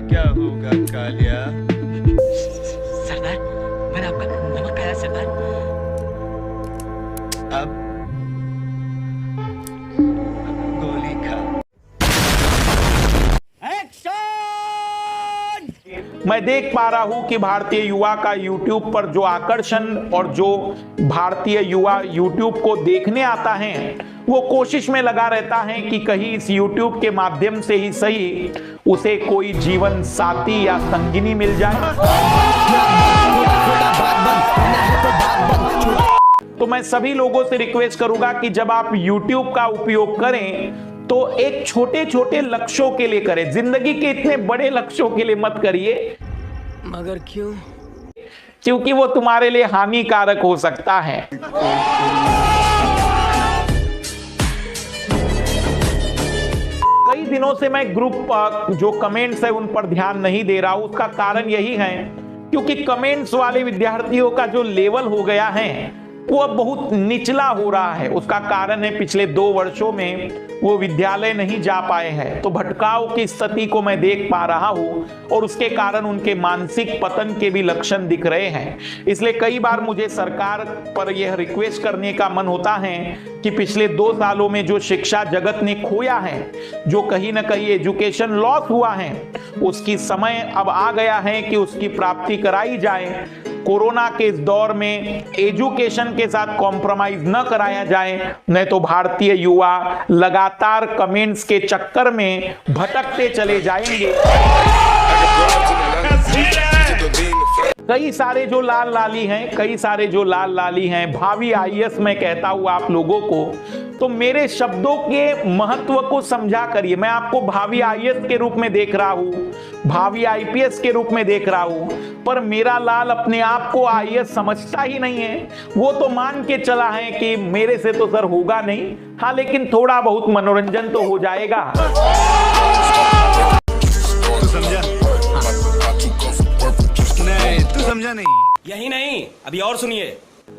क्या होगा कालिया? सरदार, मैंने आपका नमक खाया सरदार। अब गोली खा। मैं देख पा रहा हूं कि भारतीय युवा का YouTube पर जो आकर्षण और जो भारतीय युवा YouTube को देखने आता है वो कोशिश में लगा रहता है कि कहीं इस YouTube के माध्यम से ही सही उसे कोई जीवन साथी या संगिनी मिल जाए। तो मैं सभी लोगों से रिक्वेस्ट करूंगा कि जब आप YouTube का उपयोग करें तो एक छोटे छोटे लक्ष्यों के लिए करें, जिंदगी के इतने बड़े लक्ष्यों के लिए मत करिए। मगर क्यों? क्योंकि वो तुम्हारे लिए हानिकारक हो सकता है। कई दिनों से मैं ग्रुप जो कमेंट्स है उन पर ध्यान नहीं दे रहा हूं। उसका कारण यही है क्योंकि कमेंट्स वाले विद्यार्थियों का जो लेवल हो गया है वो अब बहुत निचला हो रहा है। उसका कारण है पिछले 2 वर्षों में वो विद्यालय नहीं जा पाए हैं, तो भटकाव की स्थिति को मैं देख पा रहा हूं और उसके कारण उनके मानसिक पतन के भी लक्षण दिख रहे हैं। इसलिए कई बार मुझे सरकार पर यह रिक्वेस्ट करने का मन होता है कि पिछले 2 सालों में जो शिक्षा जगत ने खोया है, जो कहीं ना कहीं एजुकेशन लॉस हुआ है, उसकी समय अब आ गया है कि उसकी प्राप्ति कराई जाए। कोरोना के इस दौर में एजुकेशन के साथ कॉम्प्रोमाइज न कराया जाए, नहीं तो भारतीय युवा लगातार कमेंट्स के चक्कर में भटकते चले जाएंगे। कई सारे जो लाल लाली हैं, भावी आईएएस मैं कहता हूं आप लोगों को, तो मेरे शब्दों के महत्व को समझा करिए। मैं आपको भावी आईएएस के रूप में देख रहा हूं, भावी आईपीएस के रूप में देख रहा हूं, पर मेरा लाल अपने आप को आईएएस समझता ही नहीं है। वो तो मान के चला है कि मेरे से तो सर होगा नहीं, हाँ लेकिन थोड़ा बहुत मनोरंजन तो हो जाएगा। तू समझा नहीं? यही नहीं, अभी और सुनिए।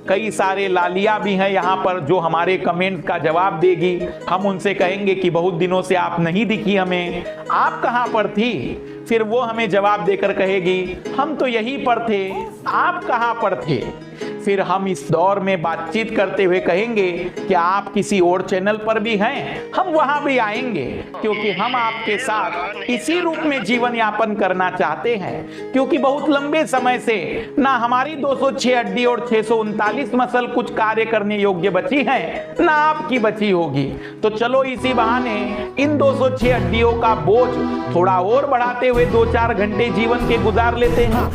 कई सारे लालिया भी हैं यहाँ पर जो हमारे कमेंट का जवाब देगी। हम उनसे कहेंगे कि बहुत दिनों से आप नहीं दिखी हमें, आप कहाँ पर थी? फिर वो हमें जवाब देकर कहेगी हम तो यहीं पर थे, आप कहाँ पर थे? फिर हम इस दौर में बातचीत करते हुए कहेंगे कि आप किसी और चैनल पर भी हैं, हम वहां भी आएंगे, क्योंकि हम आपके साथ इसी रूप में जीवन यापन करना चाहते हैं। क्योंकि बहुत लंबे समय से ना हमारी 206 हड्डी और 639 मसल कुछ कार्य करने योग्य बची हैं, ना आपकी बची होगी। तो चलो इसी बहाने इन 206 हड्डियों का बोझ थोड़ा और बढ़ाते हुए 2-4 घंटे जीवन के गुजार लेते हैं।